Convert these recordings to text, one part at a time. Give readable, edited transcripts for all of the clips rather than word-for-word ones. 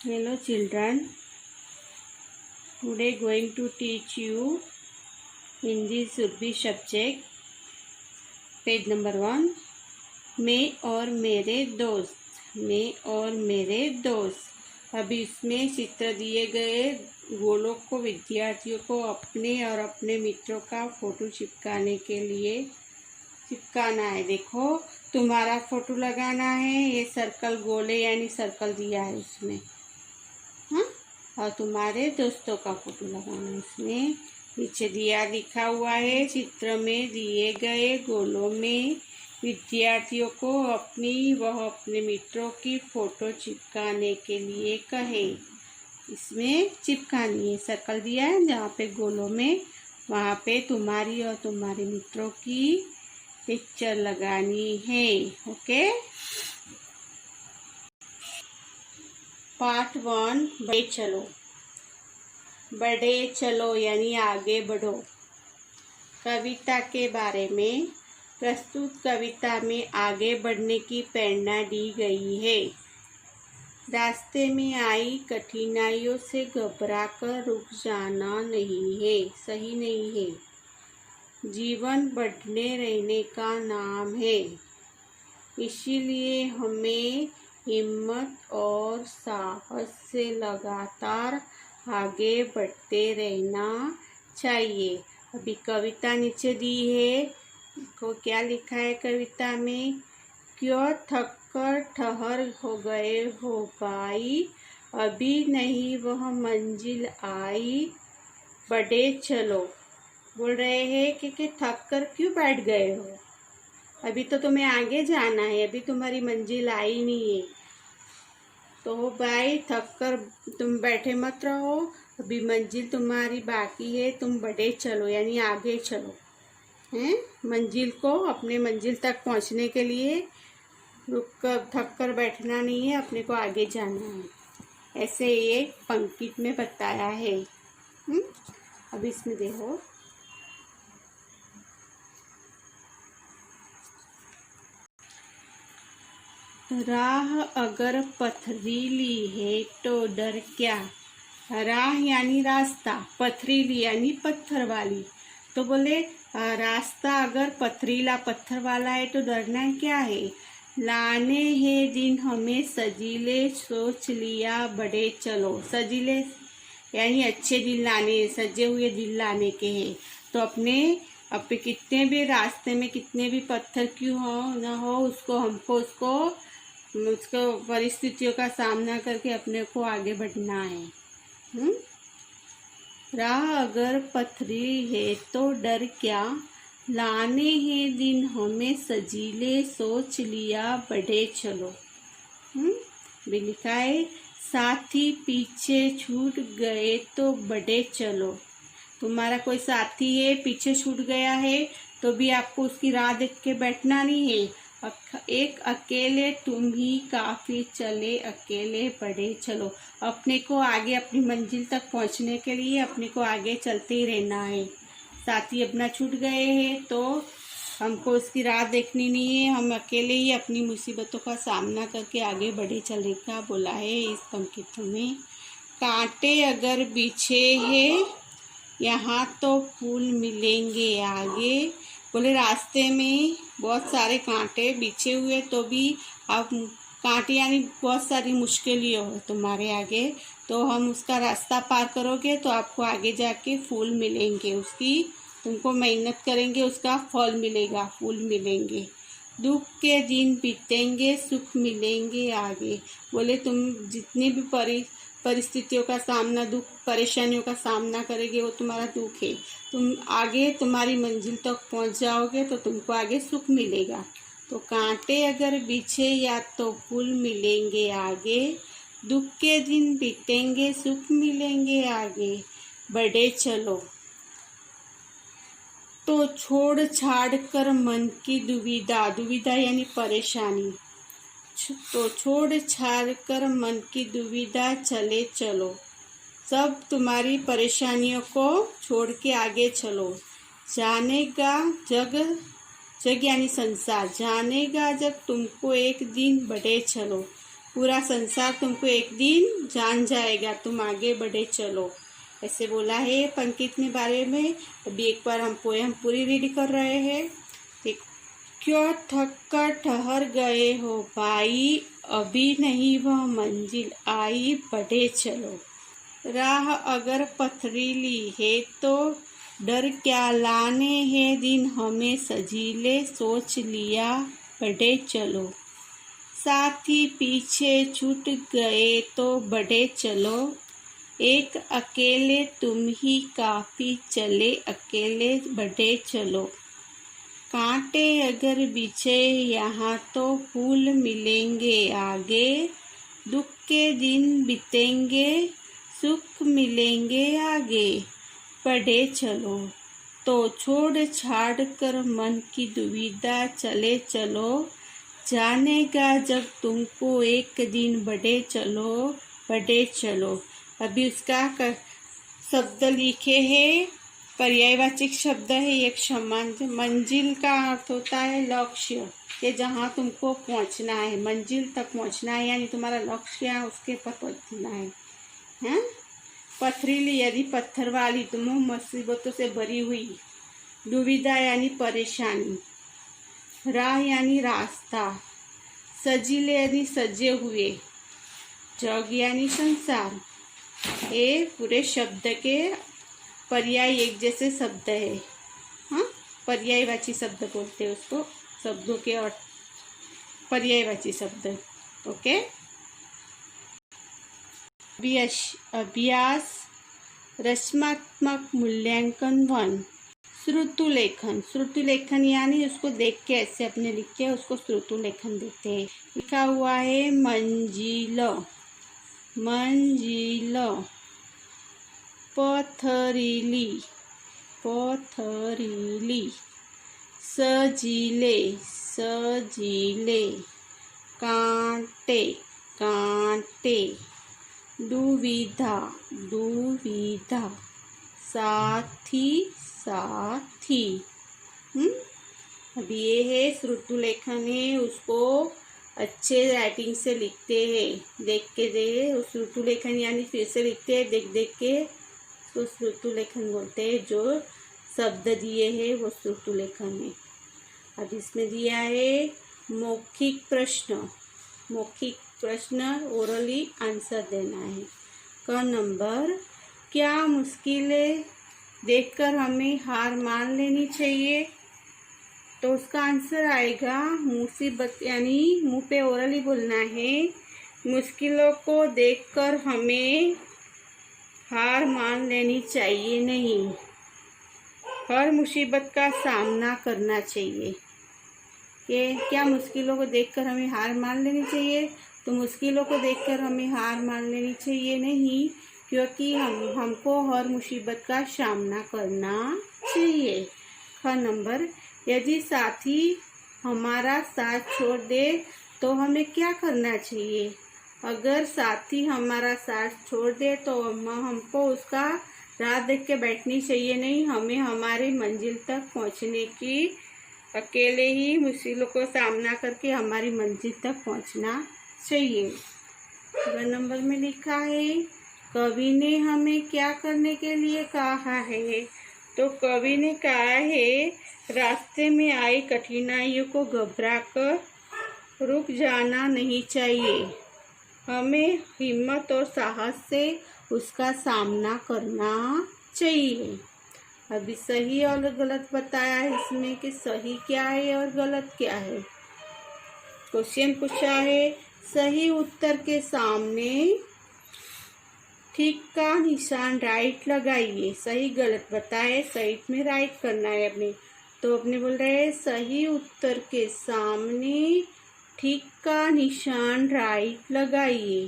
Hello children, today going to teach you Hindi Surbi subject, page number 1। मैं और मेरे दोस्त, मैं और मेरे दोस्त। अभी इसमें चित्र दिए गए गोलों को विद्यार्थियों को अपने और अपने मित्रों का फोटो चिपकाने के लिए चिपकाना है। देखो, तुम्हारा फोटो लगाना है, ये सर्कल गोले यानी सर्कल दिया है उसमें, हाँ, और तुम्हारे दोस्तों का फोटो लगाना है इसमें। पीछे दिया लिखा हुआ है, चित्र में दिए गए गोलों में विद्यार्थियों को अपनी व अपने मित्रों की फोटो चिपकाने के लिए कहे। इसमें चिपकानी है, सर्कल दिया है जहाँ पे गोलों में, वहाँ पे तुम्हारी और तुम्हारे मित्रों की पिक्चर लगानी है। ओके। पार्ट 1, बढ़े चलो। बढ़े चलो यानी आगे बढ़ो। कविता के बारे में प्रस्तुत कविता में आगे बढ़ने की प्रेरणा दी गई है। रास्ते में आई कठिनाइयों से घबराकर रुक जाना नहीं है, सही नहीं है। जीवन बढ़ने रहने का नाम है, इसीलिए हमें हिम्मत और साहस से लगातार आगे बढ़ते रहना चाहिए। अभी कविता नीचे दी है, को क्या लिखा है कविता में? क्यों थक कर ठहर हो गए हो भाई, अभी नहीं वह मंजिल आई, बढ़े चलो। बोल रहे हैं कि थक कर क्यों बैठ गए हो, अभी तो तुम्हें आगे जाना है, अभी तुम्हारी मंजिल आई नहीं है। तो भाई थक कर तुम बैठे मत रहो, अभी मंजिल तुम्हारी बाकी है, तुम बढ़े चलो यानी आगे चलो। हैं, मंजिल को, अपने मंजिल तक पहुंचने के लिए रुक कर थक कर बैठना नहीं है, अपने को आगे जाना है। ऐसे ये पंक्ति में बताया है। अब इसमें देखो, राह अगर पथरीली है तो डर क्या। राह यानी रास्ता, पथरीली यानी पत्थर वाली। तो बोले रास्ता अगर पथरीला पत्थर वाला है तो डरना क्या है। लाने हैं दिन हमें सजीले, सोच लिया बढ़े चलो। सजीले यानी अच्छे दिन लाने, सजे हुए दिन लाने के हैं। तो अपने कितने भी रास्ते में कितने भी पत्थर क्यों हो ना हो, उसको परिस्थितियों का सामना करके अपने को आगे बढ़ना है। राह अगर पथरी है तो डर क्या, लाने हैं दिन हमें सजीले, सोच लिया बढ़े चलो। भी लिखा है, साथी पीछे छूट गए तो बढ़े चलो। तुम्हारा कोई साथी है पीछे छूट गया है तो भी आपको उसकी राह देख के बैठना नहीं है। एक अकेले तुम ही काफी, चले अकेले बढ़े चलो। अपने को आगे अपनी मंजिल तक पहुंचने के लिए अपने को आगे चलते ही रहना है। साथी अपना छूट गए हैं तो हमको उसकी राह देखनी नहीं है, हम अकेले ही अपनी मुसीबतों का सामना करके आगे बढ़े चलने का बोला है इस पंक्ति में। कांटे अगर बिछे हैं यहाँ तो फूल मिलेंगे आगे। बोले रास्ते में बहुत सारे कांटे बिछे हुए तो भी आप कांटे यानी बहुत सारी मुश्किलें हो तुम्हारे आगे, तो हम उसका रास्ता पार करोगे तो आपको आगे जाके फूल मिलेंगे, उसकी तुमको मेहनत करेंगे उसका फल मिलेगा, फूल मिलेंगे। दुख के दिन बीतेंगे, सुख मिलेंगे आगे। बोले तुम जितनी भी परिस्थितियों का सामना, दुख परेशानियों का सामना करेंगे वो तुम्हारा दुख है, तुम आगे तुम्हारी मंजिल तक पहुंच जाओगे तो तुमको आगे सुख मिलेगा। तो कांटे अगर बिछे या तो फूल मिलेंगे आगे, दुख के दिन बीतेंगे, सुख मिलेंगे आगे, बढ़े चलो। तो छोड़ छाड़ कर मन की दुविधा, दुविधा यानी परेशानी, तो छोड़ छाड़ कर मन की दुविधा चले चलो। सब तुम्हारी परेशानियों को छोड़ के आगे चलो। जानेगा जग, जग यानी संसार, जानेगा जग तुमको एक दिन, बढ़े चलो। पूरा संसार तुमको एक दिन जान जाएगा, तुम आगे बढ़े चलो, ऐसे बोला है पंकित ने बारे में। अभी एक बार हम पोएम पूरी रीड कर रहे हैं। क्यों थक कर ठहर गए हो भाई, अभी नहीं वह मंजिल आई, बढ़े चलो। राह अगर पथरीली है तो डर क्या, लाने हैं दिन हमें सजीले, सोच लिया बढ़े चलो। साथी पीछे छूट गए तो बढ़े चलो, एक अकेले तुम ही काफी, चले अकेले बढ़े चलो। कांटे अगर बिछे यहाँ तो फूल मिलेंगे आगे, दुख के दिन बीतेंगे सुख मिलेंगे आगे, बढ़े चलो। तो छोड़ छाड़ कर मन की दुविधा, चले चलो, जानेगा जब तुमको एक दिन, बढ़े चलो बढ़े चलो। अभी उसका शब्द लिखे हैं, पर्यायवाचक शब्द है एक समान। मंजिल का अर्थ होता है लक्ष्य, कि जहाँ तुमको पहुँचना है, मंजिल तक पहुँचना है, यानी तुम्हारा लक्ष्य है, उसके पर पहुँचना है। हैं? पथरीली यदि पत्थर वाली, तुम मुसीबतों से भरी हुई। दुविधा यानी परेशानी। राह यानी रास्ता। सजीले यानी सजे हुए। जग यानी संसार। ये पूरे शब्द के पर्याय एक जैसे शब्द है। हाँ, पर्यायवाची शब्द बोलते हैं उसको, शब्दों के अर्थ पर्यायवाची शब्द। ओके। अभ्यास रचनात्मक मूल्यांकन 1। श्रुतुलेखन। श्रुतुलेखन यानी उसको देख के ऐसे अपने लिख के उसको श्रुतुलेखन देते हैं। लिखा हुआ है मंजिल, मंजिल, पथरीली, पथरीली, सजीले, सजीले, कांटे, कांटे, दुविधा, दुविधा, साथी, साथी। अब ये है श्रुतुलेखन है, उसको अच्छे राइटिंग से लिखते हैं, देख के दे। श्रुतुलेखन यानी फिर से लिखते हैं देख देख के, तो श्रुतुलेखन बोलते हैं। जो शब्द दिए हैं वो श्रुतुलेखन है। अब इसमें दिया है मौखिक प्रश्न। मौखिक प्रश्न ओरली आंसर देना है। क नंबर, क्या मुश्किलें देखकर हमें हार मान लेनी चाहिए? तो उसका आंसर आएगा मुसीबत, यानी मुंह पे ओरली बोलना है। मुश्किलों को देखकर हमें हार मान लेनी चाहिए नहीं, हर मुसीबत का सामना करना चाहिए। ये क्या मुश्किलों को देखकर हमें हार मान लेनी चाहिए? तो मुश्किलों को देखकर हमें हार मान लेनी चाहिए नहीं, क्योंकि हमको हर मुसीबत का सामना करना चाहिए। ख नंबर, यदि साथी हमारा साथ छोड़ दे तो हमें क्या करना चाहिए? अगर साथी हमारा साथ छोड़ दे तो हमको उसका राह देख के बैठनी चाहिए नहीं, हमें हमारी मंजिल तक पहुंचने की, अकेले ही मुश्किलों को सामना करके हमारी मंजिल तक पहुंचना चाहिए। 2 नंबर में लिखा है, कवि ने हमें क्या करने के लिए कहा है? तो कवि ने कहा है, रास्ते में आई कठिनाइयों को घबरा कर रुक जाना नहीं चाहिए, हमें हिम्मत और साहस से उसका सामना करना चाहिए। अभी सही और गलत बताया है इसमें कि सही क्या है और गलत क्या है। क्वेश्चन पूछा है, सही उत्तर के सामने ठीक का निशान राइट लगाइए। सही गलत बताए, सही में राइट करना है अपने। तो अपने बोल रहे हैं सही उत्तर के सामने ठीक का निशान राइट लगाइए।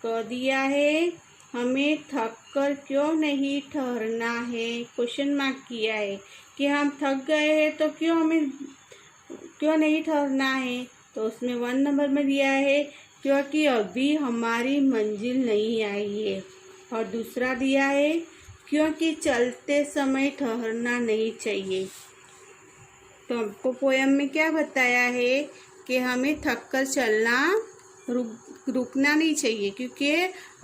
कह दिया है, हमें थक कर क्यों नहीं ठहरना है? क्वेश्चन मार्क किया है कि हम थक गए हैं तो क्यों नहीं ठहरना है? तो उसमें 1 नंबर में दिया है, क्योंकि अभी हमारी मंजिल नहीं आई है। और दूसरा दिया है, क्योंकि चलते समय ठहरना नहीं चाहिए। तो हमको पोयम में क्या बताया है कि हमें थक कर चलना रुकना नहीं चाहिए, क्योंकि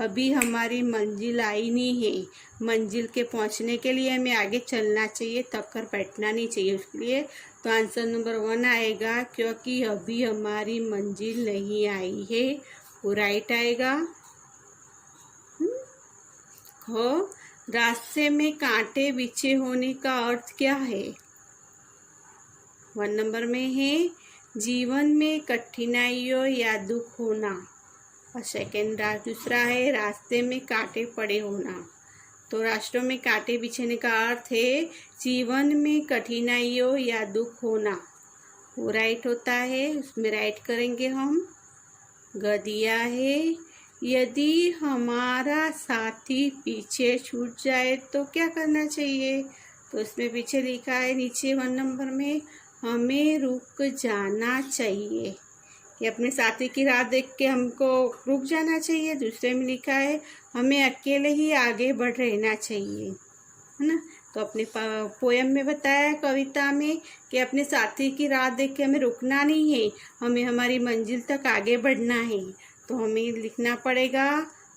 अभी हमारी मंजिल आई नहीं है। मंजिल के पहुंचने के लिए हमें आगे चलना चाहिए, तब कर बैठना नहीं चाहिए उसके लिए। तो आंसर नंबर 1 आएगा, क्योंकि अभी हमारी मंजिल नहीं आई है, वो राइट आएगा। हो, रास्ते में कांटे बिछे होने का अर्थ क्या है? 1 नंबर में है जीवन में कठिनाइयों या दुख होना, और दूसरा है रास्ते में कांटे पड़े होना। तो रास्तों में कांटे बिछने का अर्थ है जीवन में कठिनाइयों या दुख होना, वो राइट होता है, उसमें राइट करेंगे हम। दिया है यदि हमारा साथी पीछे छूट जाए तो क्या करना चाहिए? तो इसमें पीछे लिखा है नीचे 1 नंबर में, हमें रुक जाना चाहिए, कि अपने साथी की राह देख के हमको रुक जाना चाहिए। दूसरे में लिखा है हमें अकेले ही आगे बढ़ रहना चाहिए, है ना। तो अपने पोयम में बताया, कविता में, कि अपने साथी की राह देख के हमें रुकना नहीं है, हमें हमारी मंजिल तक आगे बढ़ना है। तो हमें लिखना पड़ेगा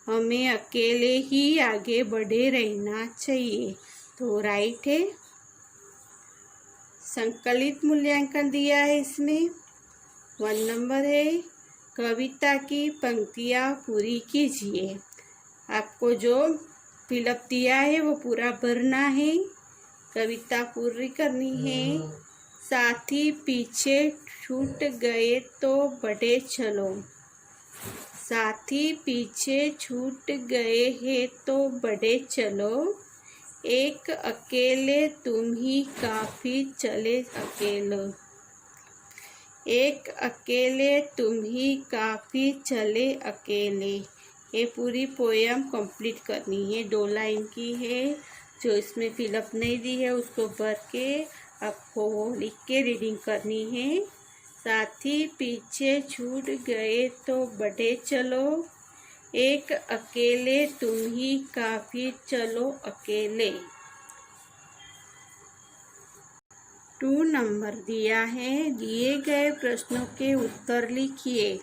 हमें अकेले ही आगे बढ़े रहना चाहिए, तो राइट है। संकलित मूल्यांकन दिया है इसमें 1 नंबर है, कविता की पंक्तियाँ पूरी कीजिए। आपको जो फिलअप दिया है वो पूरा भरना है, कविता पूरी करनी है। साथी पीछे छूट गए तो बढ़े चलो, साथी पीछे छूट गए हैं तो बढ़े चलो, एक अकेले तुम ही काफी चले अकेलो, एक अकेले तुम ही काफी चले अकेले। ये पूरी पोयम कंप्लीट करनी है, 2 लाइन की है। जो इसमें फिलअप नहीं दी है उसको भर के आपको लिख के रीडिंग करनी है। साथी पीछे छूट गए तो बढ़े चलो, एक अकेले तुम ही काफी चलो अकेले। 2 नंबर दिया है, दिए गए प्रश्नों के उत्तर लिखिए,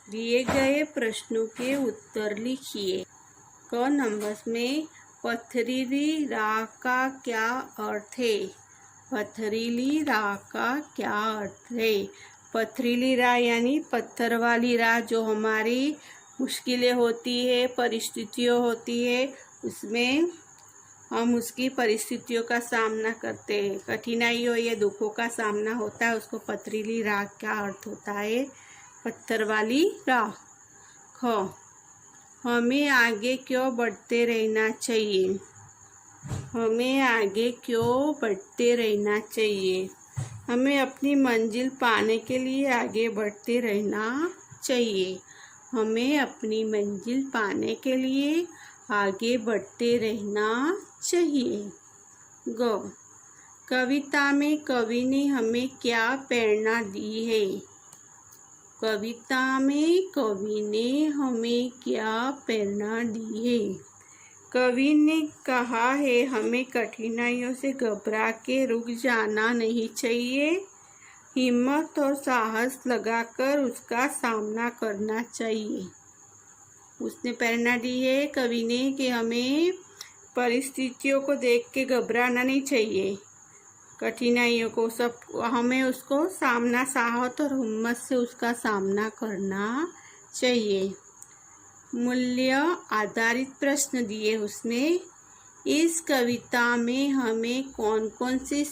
दिए गए प्रश्नों के उत्तर लिखिए। क नंबर में पथरीली राह का क्या अर्थ है? पथरीली राह का क्या अर्थ है? पथरीली राह यानी पत्थर वाली राह, जो हमारी मुश्किलें होती है, परिस्थितियों होती है, उसमें हम उसकी परिस्थितियों का सामना करते हैं, कठिनाइयों या दुखों का सामना होता है, उसको पथरीली राह का अर्थ होता है पत्थर वाली राह। ख, हमें आगे क्यों बढ़ते रहना चाहिए? हमें आगे क्यों बढ़ते रहना चाहिए? हमें अपनी मंजिल पाने के लिए आगे बढ़ते रहना चाहिए, हमें अपनी मंजिल पाने के लिए आगे बढ़ते रहना चाहिए। ग, कविता में कवि ने हमें क्या प्रेरणा दी है? कविता में कवि ने हमें क्या प्रेरणा दी है? कवि ने कहा है हमें कठिनाइयों से घबरा के रुक जाना नहीं चाहिए, हिम्मत और साहस लगाकर उसका सामना करना चाहिए। उसने प्रेरणा दी है कवि ने कि हमें परिस्थितियों को देख के घबराना नहीं चाहिए, कठिनाइयों को सब हमें उसको सामना साहस और हिम्मत से उसका सामना करना चाहिए। मूल्य आधारित प्रश्न दिए उसने, इस कविता में हमें कौन कौन सी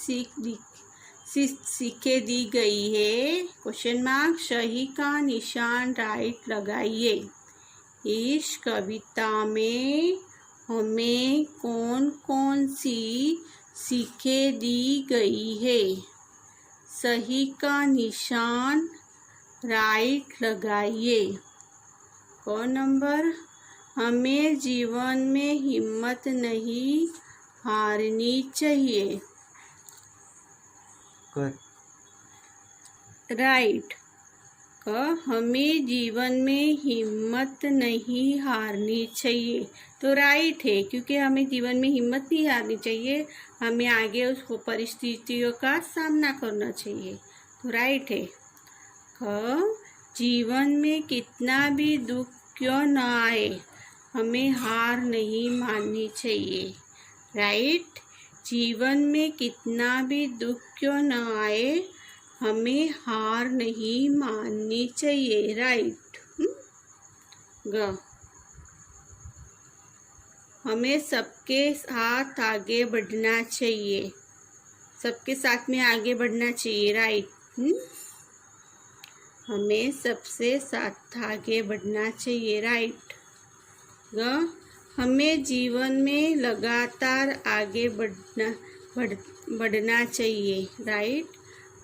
सीखें दी गई है? क्वेश्चन मार्क, सही का निशान राइट लगाइए। इस कविता में हमें कौन कौन सी सीखें दी गई है? सही का निशान राइट लगाइए। क नंबर, हमें जीवन में हिम्मत नहीं हारनी चाहिए। राइट। क, हमें जीवन में हिम्मत नहीं हारनी चाहिए, तो राइट है, क्योंकि हमें जीवन में हिम्मत नहीं हारनी चाहिए, हमें आगे उसको परिस्थितियों का सामना करना चाहिए, तो राइट है। ख, जीवन में कितना भी दुख क्यों न आए, हमें हार नहीं माननी चाहिए। राइट। जीवन में कितना भी दुख क्यों न आए, हमें हार नहीं माननी चाहिए। राइट। ग, हमें सबके साथ आगे बढ़ना चाहिए, सबके साथ में आगे बढ़ना चाहिए। राइट। हमें सबसे साथ आगे बढ़ना चाहिए। राइट। ग, हमें जीवन में लगातार आगे बढ़ना चाहिए। राइट।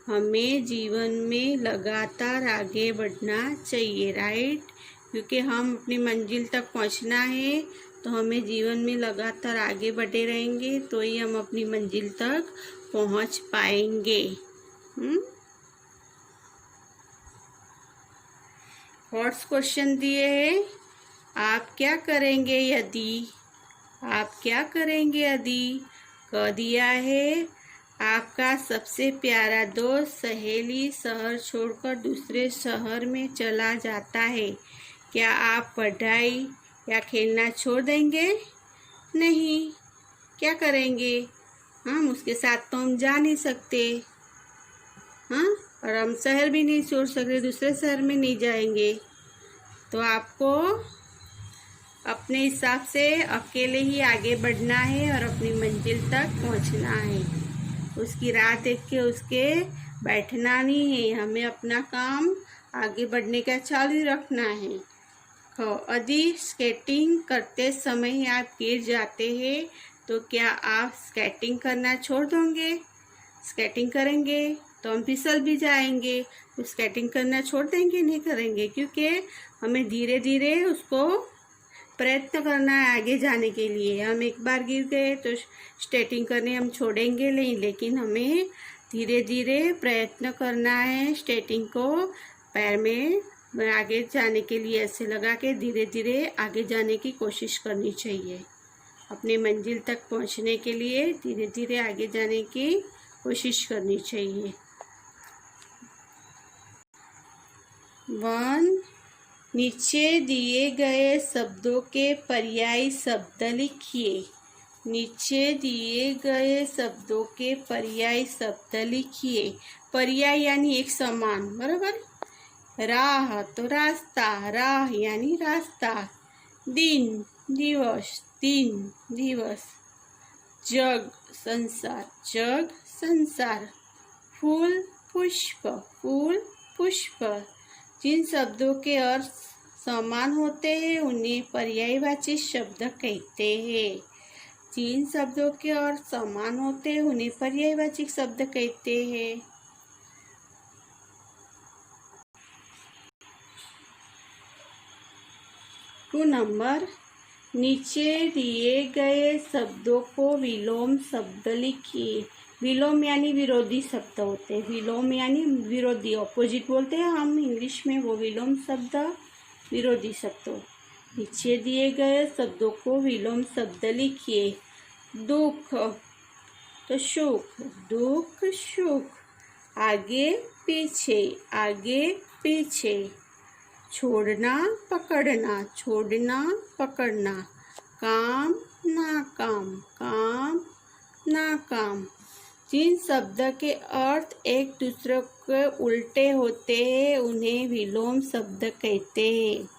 हमें जीवन में लगातार आगे बढ़ना चाहिए। राइट। क्योंकि हम अपनी मंजिल तक पहुंचना है, तो हमें जीवन में लगातार आगे बढ़े रहेंगे, तो ही हम अपनी मंजिल तक पहुंच पाएंगे। व्हाट्स क्वेश्चन दिए हैं, आप क्या करेंगे यदि, आप क्या करेंगे यदि। क दिया है, आपका सबसे प्यारा दोस्त सहेली शहर छोड़कर दूसरे शहर में चला जाता है, क्या आप पढ़ाई या खेलना छोड़ देंगे। नहीं, क्या करेंगे, हम उसके साथ तो हम जा नहीं सकते। हाँ, और हम शहर भी नहीं छोड़ सकते, दूसरे शहर में नहीं जाएंगे। तो आपको अपने हिसाब से अकेले ही आगे बढ़ना है और अपनी मंजिल तक पहुंचना है। उसकी राह देख के उसके बैठना नहीं है, हमें अपना काम आगे बढ़ने का चालू रखना है। यदि स्केटिंग करते समय आप गिर जाते हैं, तो क्या आप स्केटिंग करना छोड़ दोगे। स्केटिंग करेंगे तो हम फिसल भी जाएंगे, तो स्केटिंग करना छोड़ देंगे, नहीं करेंगे, क्योंकि हमें धीरे धीरे उसको प्रयत्न करना है आगे जाने के लिए। हम एक बार गिर गए तो स्केटिंग करने हम छोड़ेंगे नहीं, लेकिन हमें धीरे धीरे प्रयत्न करना है स्केटिंग को पैर में आगे जाने के लिए ऐसे लगा के धीरे धीरे आगे जाने की कोशिश करनी चाहिए। अपने मंजिल तक पहुंचने के लिए धीरे धीरे आगे जाने की कोशिश करनी चाहिए। 1, नीचे दिए गए शब्दों के पर्यायी शब्द लिखिए। नीचे दिए गए शब्दों के पर्यायी शब्द लिखिए। पर्याय यानी एक समान, बराबर। राह तो रास्ता, राह यानी रास्ता। दिन, दिवस, दिन, दिवस। जग, संसार, जग, संसार। फूल, पुष्प, फूल, पुष्प। जिन शब्दों के अर्थ समान होते हैं उन्हें पर्यायवाची शब्द कहते हैं। जिन शब्दों के अर्थ समान होते हैं उन्हें पर्यायवाची शब्द कहते हैं। टू नंबर, नीचे दिए गए शब्दों को विलोम शब्द लिखिए। विलोम यानी विरोधी शब्द होते हैं। विलोम यानी विरोधी, ऑपोजिट बोलते हैं हम इंग्लिश में, वो विलोम शब्द विरोधी शब्द। नीचे दिए गए शब्दों को विलोम शब्द लिखिए। दुख तो सुख, दुख, सुख। आगे पीछे, आगे पीछे। छोड़ना पकड़ना, छोड़ना पकड़ना। काम नाकाम, काम नाकाम। जिन शब्द के अर्थ एक दूसरे के उल्टे होते हैं उन्हें विलोम शब्द कहते हैं।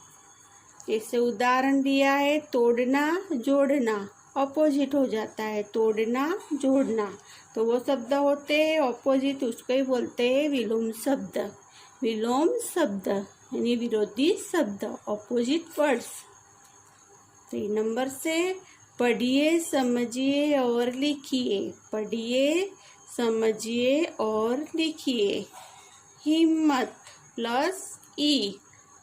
जैसे उदाहरण दिया है, तोड़ना जोड़ना, अपोजिट हो जाता है, तोड़ना जोड़ना, तो वो शब्द होते हैं अपोजिट, उसको ही बोलते हैं विलोम शब्द। विलोम शब्द यानी विरोधी शब्द, ऑपोजिट वर्ड्स। 3 नंबर से पढ़िए, समझिए और लिखिए। पढ़िए, समझिए और लिखिए। हिम्मत प्लस ई,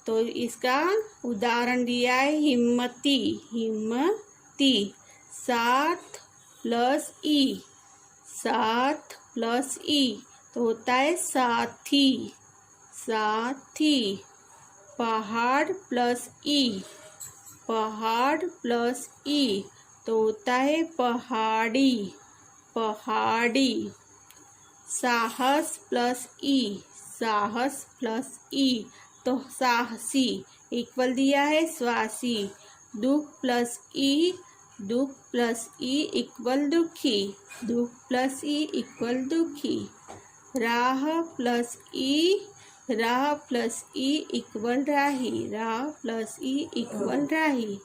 तो इसका उदाहरण दिया है हिम्मती, हिम्मती। साथ प्लस ई, साथ प्लस ई, तो होता है साथी, साथी। पहाड़ प्लस ई, पहाड़ प्लस ई, तो होता है पहाड़ी, पहाड़ी। साहस प्लस ई, साहस प्लस ई, तो साहसी इक्वल दिया है स्वासी। दुख प्लस ई, दुख प्लस ई इक्वल दुखी, दुख प्लस ई इक्वल दुखी। राह प्लस ई, राह प्लस ई इक्वल राही, राह प्लस ई इक्वल राही।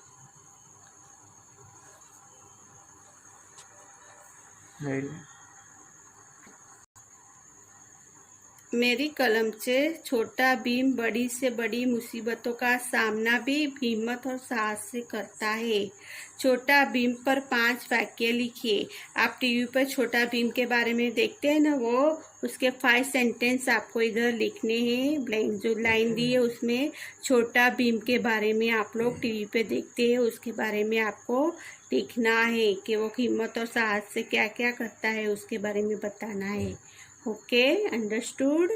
मेरी कलम से छोटा भीम बड़ी से बड़ी मुसीबतों का सामना भी हिम्मत और साहस से करता है। छोटा भीम पर 5 वाक्य लिखिए। आप टीवी पर छोटा भीम के बारे में देखते हैं ना, वो उसके 5 सेंटेंस आपको इधर लिखने हैं। ब्लैंक जो लाइन दी है उसमें छोटा भीम के बारे में आप लोग टीवी पे देखते हैं, उसके बारे में आपको लिखना है कि वो हिम्मत और साहस से क्या क्या करता है, उसके बारे में बताना है। Okay, understood.